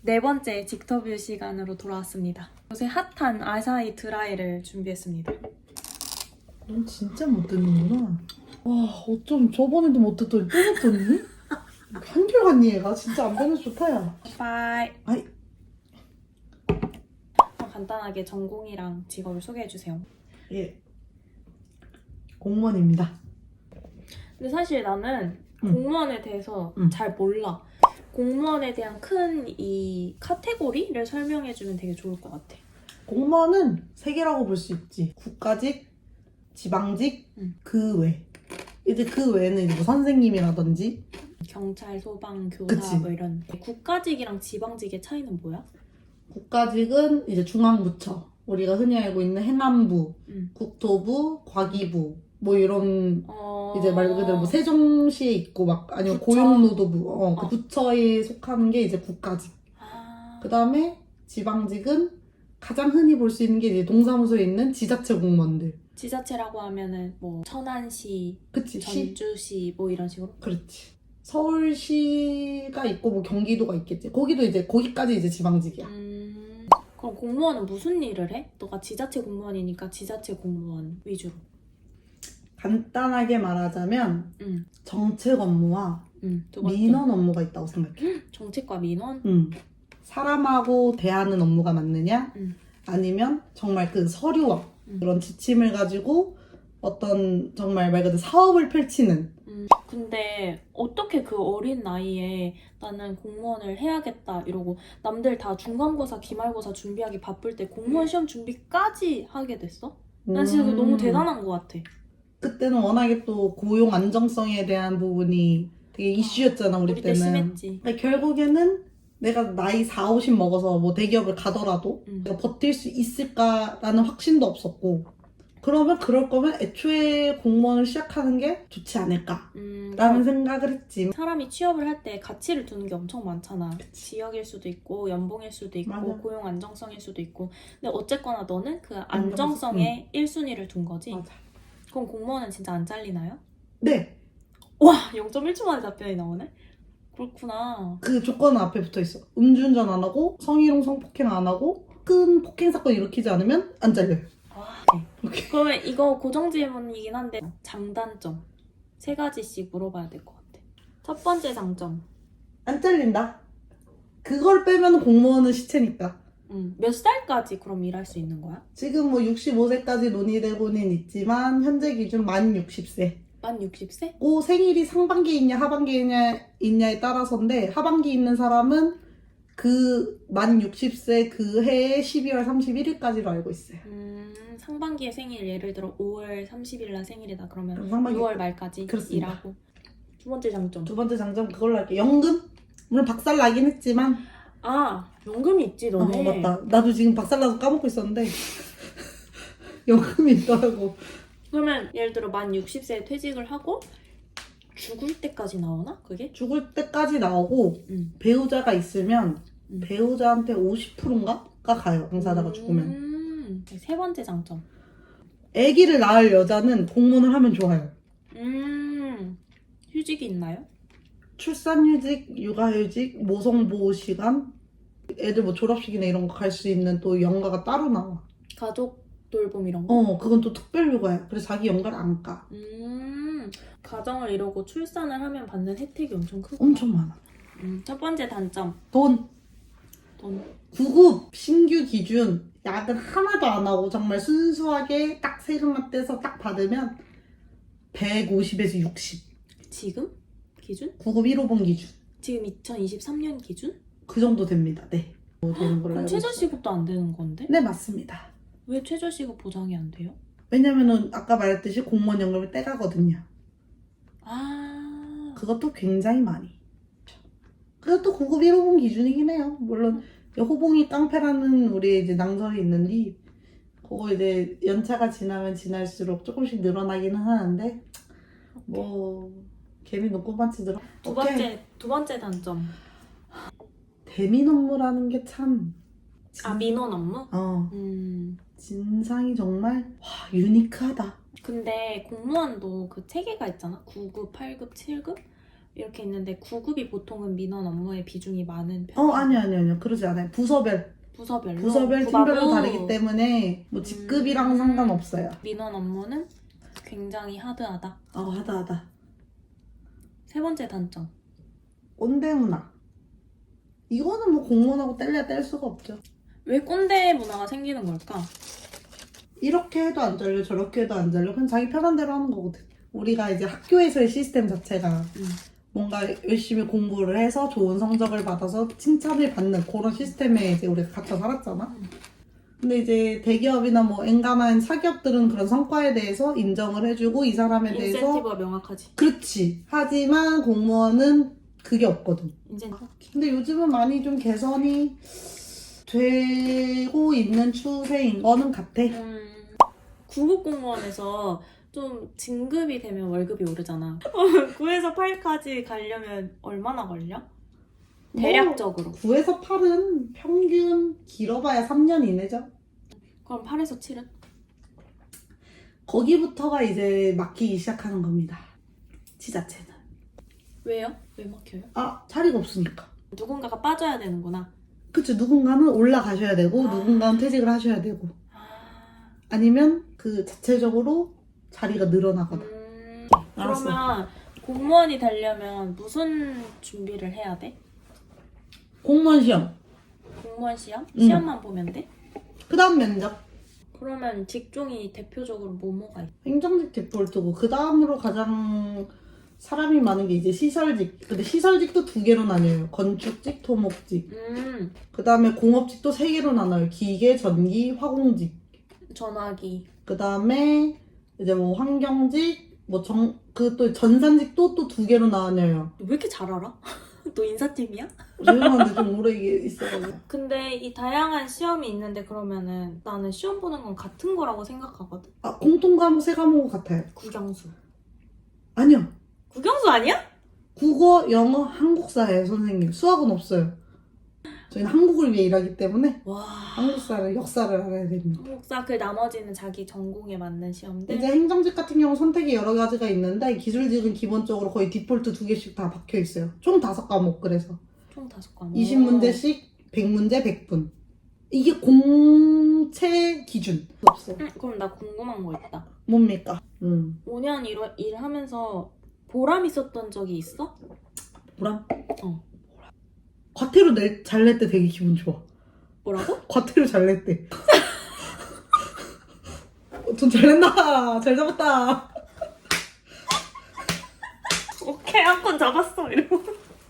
네 번째 직터뷰 시간으로 돌아왔습니다. 요새 핫한 아사히 드라이를 준비했습니다. 넌 진짜 못 듣는구나. 와, 어쩜 저번에도 못 듣더니 또 못 듣니? 한결같니 얘가? 진짜 안 변해서 좋다, 야. 바이. 아이. 간단하게 전공이랑 직업을 소개해주세요. 예. 공무원입니다. 근데 사실 나는 공무원에 대해서 잘 몰라. 공무원에 대한 큰 이 카테고리를 설명해주면 되게 좋을 것 같아. 공무원은 세 개라고 볼 수 있지. 국가직, 지방직, 그 외. 이제 그 외에는 이제 뭐 선생님이라든지 경찰, 소방, 교사 그치. 뭐 이런. 국가직이랑 지방직의 차이는 뭐야? 국가직은 이제 중앙부처. 우리가 흔히 알고 있는 행안부, 음. 국토부, 과기부 뭐 이런 이제 말 그대로 뭐 세종시에 있고 막 아니면 부처. 고용노동부 그 부처에 속하는 게 이제 국가직. 그 다음에 지방직은 가장 흔히 볼 수 있는 게 이제 동사무소에 있는 지자체 공무원들. 지자체라고 하면은 뭐 천안시, 그치? 시? 전주시 뭐 이런 식으로? 그렇지. 서울시가 있고 뭐 경기도가 있겠지. 거기도 이제 거기까지 이제 지방직이야. 그럼 공무원은 무슨 일을 해? 너가 지자체 공무원이니까 지자체 공무원 위주로. 간단하게 말하자면 정책 업무와 두 번째. 민원 업무가 있다고 생각해. 정책과 민원? 사람하고 대하는 업무가 맞느냐? 아니면 정말 그 서류와 그런 지침을 가지고 어떤 정말 말 그대로 사업을 펼치는. 근데 어떻게 그 어린 나이에 나는 공무원을 해야겠다 이러고 남들 다 중간고사, 기말고사 준비하기 바쁠 때 공무원 시험 준비까지 하게 됐어? 난 진짜 그거 너무 대단한 것 같아. 그때는 워낙에 또 고용 안정성에 대한 부분이 되게 이슈였잖아, 우리 우리 때 때는. 심했지. 근데 결국에는 내가 나이 4, 50 먹어서 뭐 대기업을 가더라도 내가 버틸 수 있을까라는 확신도 없었고, 그러면 그럴 거면 애초에 공무원을 시작하는 게 좋지 않을까라는 생각을 했지. 사람이 취업을 할 때 가치를 두는 게 엄청 많잖아. 그치. 지역일 수도 있고 연봉일 수도 있고 맞아. 고용 안정성일 수도 있고. 근데 어쨌거나 너는 그 안정성에 1순위를 둔 거지. 맞아. 그럼 공무원은 진짜 안 잘리나요? 네, 와, 0.1초 만에 답변이 나오네? 그렇구나. 그 조건은 앞에 붙어 있어. 음주운전 안 하고 성희롱 성폭행 안 하고 큰 폭행 사건 일으키지 않으면 안 잘려요. 네. 그러면 이거 고정 질문이긴 한데 장단점 3가지씩 물어봐야 될 것 같아. 첫 번째 장점. 안 잘린다. 그걸 빼면 공무원은 시체니까. 몇 살까지 그럼 일할 수 있는 거야? 지금 뭐 65세까지 논의되고는 있지만 현재 기준 만 60세. 만 60세? 그 생일이 상반기에 있냐 하반기에 있냐에 따라서인데, 하반기 있는 사람은 그 만 60세 그 해에 12월 31일까지로 알고 있어요. 상반기에 생일 예를 들어 5월 30일 날 생일이다 그러면 그럼 상반기 6월 말까지 그렇습니다. 일하고. 두 번째 장점. 두 번째 장점 그걸로 할게요. 연금? 물론 박살 나긴 했지만. 아, 연금이 있지 너네. 맞다. 나도 지금 박살 나서 까먹고 있었는데 연금이 있더라고. 그러면 예를 들어 만 60세에 퇴직을 하고 죽을 때까지 나오나 그게? 죽을 때까지 나오고 배우자가 있으면 배우자한테 50%인가가 가요. 당사자가 죽으면. 세 번째 장점. 아기를 낳을 여자는 공무원을 하면 좋아요. 휴직이 있나요? 출산휴직, 육아휴직, 모성보호시간, 애들 뭐 졸업식이나 이런 거 갈 수 있는 또 연가가 따로 나와. 가족 돌봄 이런 거? 그건 또 특별 휴가야. 그래서 자기 연가를 안 까. 가정을 이루고 출산을 하면 받는 혜택이 엄청 크구나. 엄청 많아. 첫 번째 단점. 돈. 돈. 구급 신규 기준 야근 하나도 안 하고 정말 순수하게 딱 세금만 떼서 딱 받으면 150에서 60. 지금? 기준? 구급 1호봉 기준. 지금 2023년 기준? 그 정도 됩니다. 네. 뭐 되는 걸로 그럼 알고 최저시급도 안 되는 건데? 네, 맞습니다. 왜 최저시급 보장이 안 돼요? 왜냐면은 아까 말했듯이 공무원 연금을 떼가거든요. 아. 그것도 굉장히 많이. 그것도 구급 1호봉 기준이긴 해요. 물론 호봉이 깡패라는 우리 이제 낭설이 있는데, 그거 이제 연차가 지나면 지날수록 조금씩 늘어나기는 하는데, 뭐 개미 눈꼽만치 늘어. 두 번째 단점. 대민 업무라는 게 참. 민원 업무? 진상이 정말 유니크하다. 근데 공무원도 그 체계가 있잖아. 9급, 8급, 7급? 이렇게 있는데 9급이 보통은 민원 업무의 비중이 많은 편. 아니요. 그러지 않아요. 부서별 부서별로. 팀별로 국가부 다르기 때문에 뭐 직급이랑 상관없어요. 민원 업무는 굉장히 하드하다. 하다. 세 번째 단점. 꼰대 문화. 이거는 뭐 공무원하고 뗄래야 뗄 수가 없죠. 왜 꼰대 문화가 생기는 걸까? 이렇게 해도 안 잘려, 저렇게 해도 안 잘려. 그냥 자기 편한 대로 하는 거거든. 우리가 이제 학교에서의 시스템 자체가 뭔가 열심히 공부를 해서 좋은 성적을 받아서 칭찬을 받는 그런 시스템에 이제 우리가 갇혀 살았잖아. 근데 이제 대기업이나 뭐 엔간한 사기업들은 그런 성과에 대해서 인정을 해주고 이 사람에 대해서 인센티브가 명확하지. 그렇지. 하지만 공무원은 그게 없거든. 인센티브. 근데 요즘은 많이 좀 개선이 되고 있는 추세인 거는 같아. 9급 공무원에서 좀 진급이 되면 월급이 오르잖아. 9에서 8까지 가려면 얼마나 걸려? 대략적으로. 9에서 8은 평균 길어봐야 3년 이내죠. 그럼 8에서 7은? 거기부터가 이제 막히기 시작하는 겁니다. 지자체는. 왜요? 왜 막혀요? 자리가 없으니까. 누군가가 빠져야 되는구나. 그치, 누군가는 올라가셔야 되고 누군가는 퇴직을 하셔야 되고 아니면 그 자체적으로 자리가 늘어나거나. 그러면 공무원이 되려면 무슨 준비를 해야 돼? 공무원 시험. 공무원 시험? 시험만 보면 돼? 그 다음 면접. 그러면 직종이 대표적으로 뭐가 있어? 행정직 디폴트고 그 다음으로 가장 사람이 많은 게 이제 시설직. 근데 시설직도 2개로 나뉘어요. 건축직, 토목직. 그 다음에 공업직도 3개로 나눠요. 기계, 전기, 화공직. 전화기. 그 다음에 이제 뭐 환경직, 그 또 전산직도 또 2개로 나뉘어요. 왜 이렇게 잘 알아? 너 인사팀이야? 죄송한데 좀 오래 있어가지고. 근데 이 다양한 시험이 있는데 그러면은 나는 시험 보는 건 같은 거라고 생각하거든? 공통 과목 3과목 같아요. 국영수. 아니요. 국영수 아니야? 국어, 영어, 한국사예요, 선생님. 수학은 없어요. 저희는 한국을 위해 일하기 때문에 와. 한국사를, 역사를 알아야 됩니다. 한국사 그 나머지는 자기 전공에 맞는 시험들. 이제 행정직 같은 경우 선택이 여러 가지가 있는데 기술직은 기본적으로 거의 디폴트 2개씩 다 박혀 있어요. 총 5과목 그래서. 총 5과목. 20문제씩 100문제 100분. 이게 공채 기준. 없어. 그럼 나 궁금한 거 있다. 뭡니까? 5년 일하면서 보람 있었던 적이 있어? 보람? 과태료 잘 낼 때 되게 기분 좋아. 뭐라고? 과태료 잘 냈대. 돈 잘 낸다. 잘 잡았다. 오케이, 한 건 잡았어. 이러고.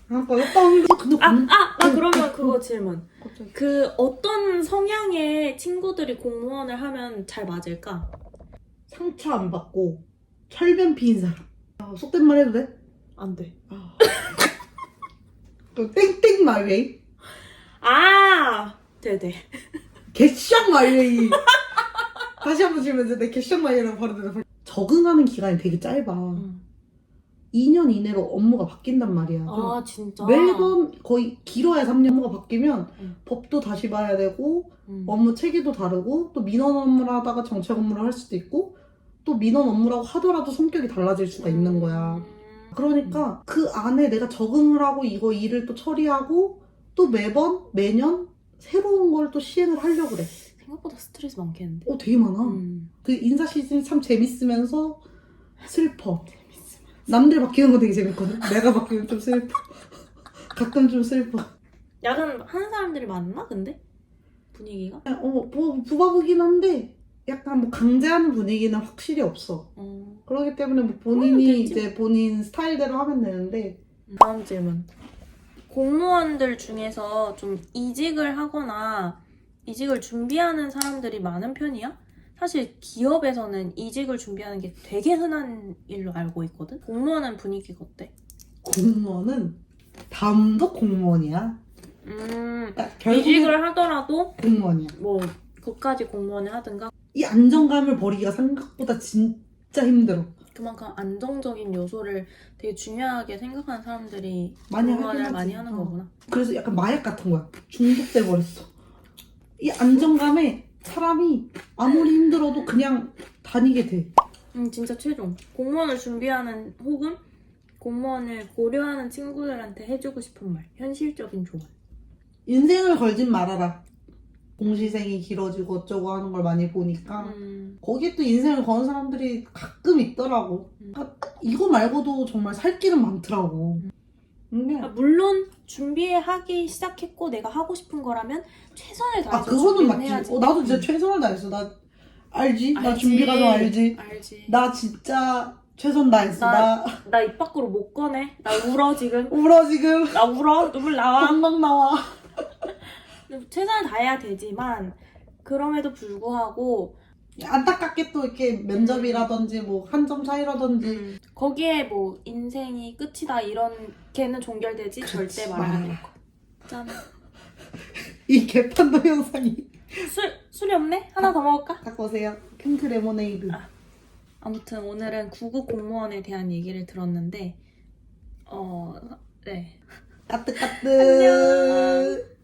근데 나 그러면 그거 질문. 그 어떤 성향의 친구들이 공무원을 하면 잘 맞을까? 상처 안 받고 철변 피인 사람. 속된 말 해도 돼? 안 돼. 또 땡땡 마이웨이. 네네. 개쌍 마이웨이. 다시 한번 질문해서 내 개쌍 마이웨이라고 바로 대답할. 적응하는 기간이 되게 짧아. 2년 이내로 업무가 바뀐단 말이야. 진짜? 매번 거의 길어야 3년 업무가 바뀌면 법도 다시 봐야 되고 업무 체계도 다르고 또 민원 업무를 하다가 정책 업무를 할 수도 있고 또 민원 업무라고 하더라도 성격이 달라질 수가 있는 거야. 그러니까 그 안에 내가 적응을 하고 이거 일을 또 처리하고 또 매년 새로운 걸 또 시행을 하려고 그래. 생각보다 스트레스 많겠는데? 되게 많아. 그 인사 시즌이 참 재밌으면서 슬퍼. 남들 바뀌는 거 되게 재밌거든. 내가 바뀌면 좀 슬퍼. 가끔 좀 슬퍼. 야근 하는 사람들이 많나 근데? 분위기가? 뭐 부바부긴 한데 약간 뭐 강제하는 분위기는 확실히 없어. 그렇기 때문에 뭐 본인이 이제 본인 스타일대로 하면 되는데. 다음 질문. 공무원들 중에서 좀 이직을 하거나 이직을 준비하는 사람들이 많은 편이야? 사실 기업에서는 이직을 준비하는 게 되게 흔한 일로 알고 있거든? 공무원은 분위기가 어때? 공무원은 다음도 공무원이야. 그러니까 이직을 하더라도 공무원이야. 뭐 그까지 공무원을 하든가 이 안정감을 버리기가 생각보다 진짜 힘들어. 그만큼 안정적인 요소를 되게 중요하게 생각하는 사람들이 많이 공무원을 하긴 많이 하지. 하는 거구나. 그래서 약간 마약 같은 거야. 중독돼 버렸어. 이 안정감에 사람이 아무리 힘들어도 그냥 다니게 돼. 진짜 최종. 공무원을 준비하는 혹은 공무원을 고려하는 친구들한테 해주고 싶은 말. 현실적인 조언. 인생을 걸진 말아라. 공시생이 길어지고 어쩌고 하는 걸 많이 보니까 거기에 또 인생을 거는 사람들이 가끔 있더라고. 이거 말고도 정말 살 길은 많더라고. 근데 물론 준비하기 시작했고 내가 하고 싶은 거라면 최선을 다해서 그거는 준비는 맞지. 해야지. 나도 진짜 최선을 다했어. 나 알지? 나 알지. 준비 과정 알지? 알지. 나 진짜 최선 다했어. 나 입 밖으로 못 꺼내. 나 울어 지금. 울어 지금. 나 울어. 눈물 나와. 엉망 나와. 최선을 다해야 되지만 그럼에도 불구하고 안타깝게 또 이렇게 면접이라든지 뭐 한 점 차이라든지 거기에 뭐 인생이 끝이다 이렇게는 종결되지 절대 말 안 할 거. 짠. 이 개판도 영상이 술이 없네? 하나 더 먹을까? 갖고 오세요. 핑크 레모네이드. 아무튼 오늘은 9급 공무원에 대한 얘기를 들었는데 네. 까뜨까뜨. 안녕.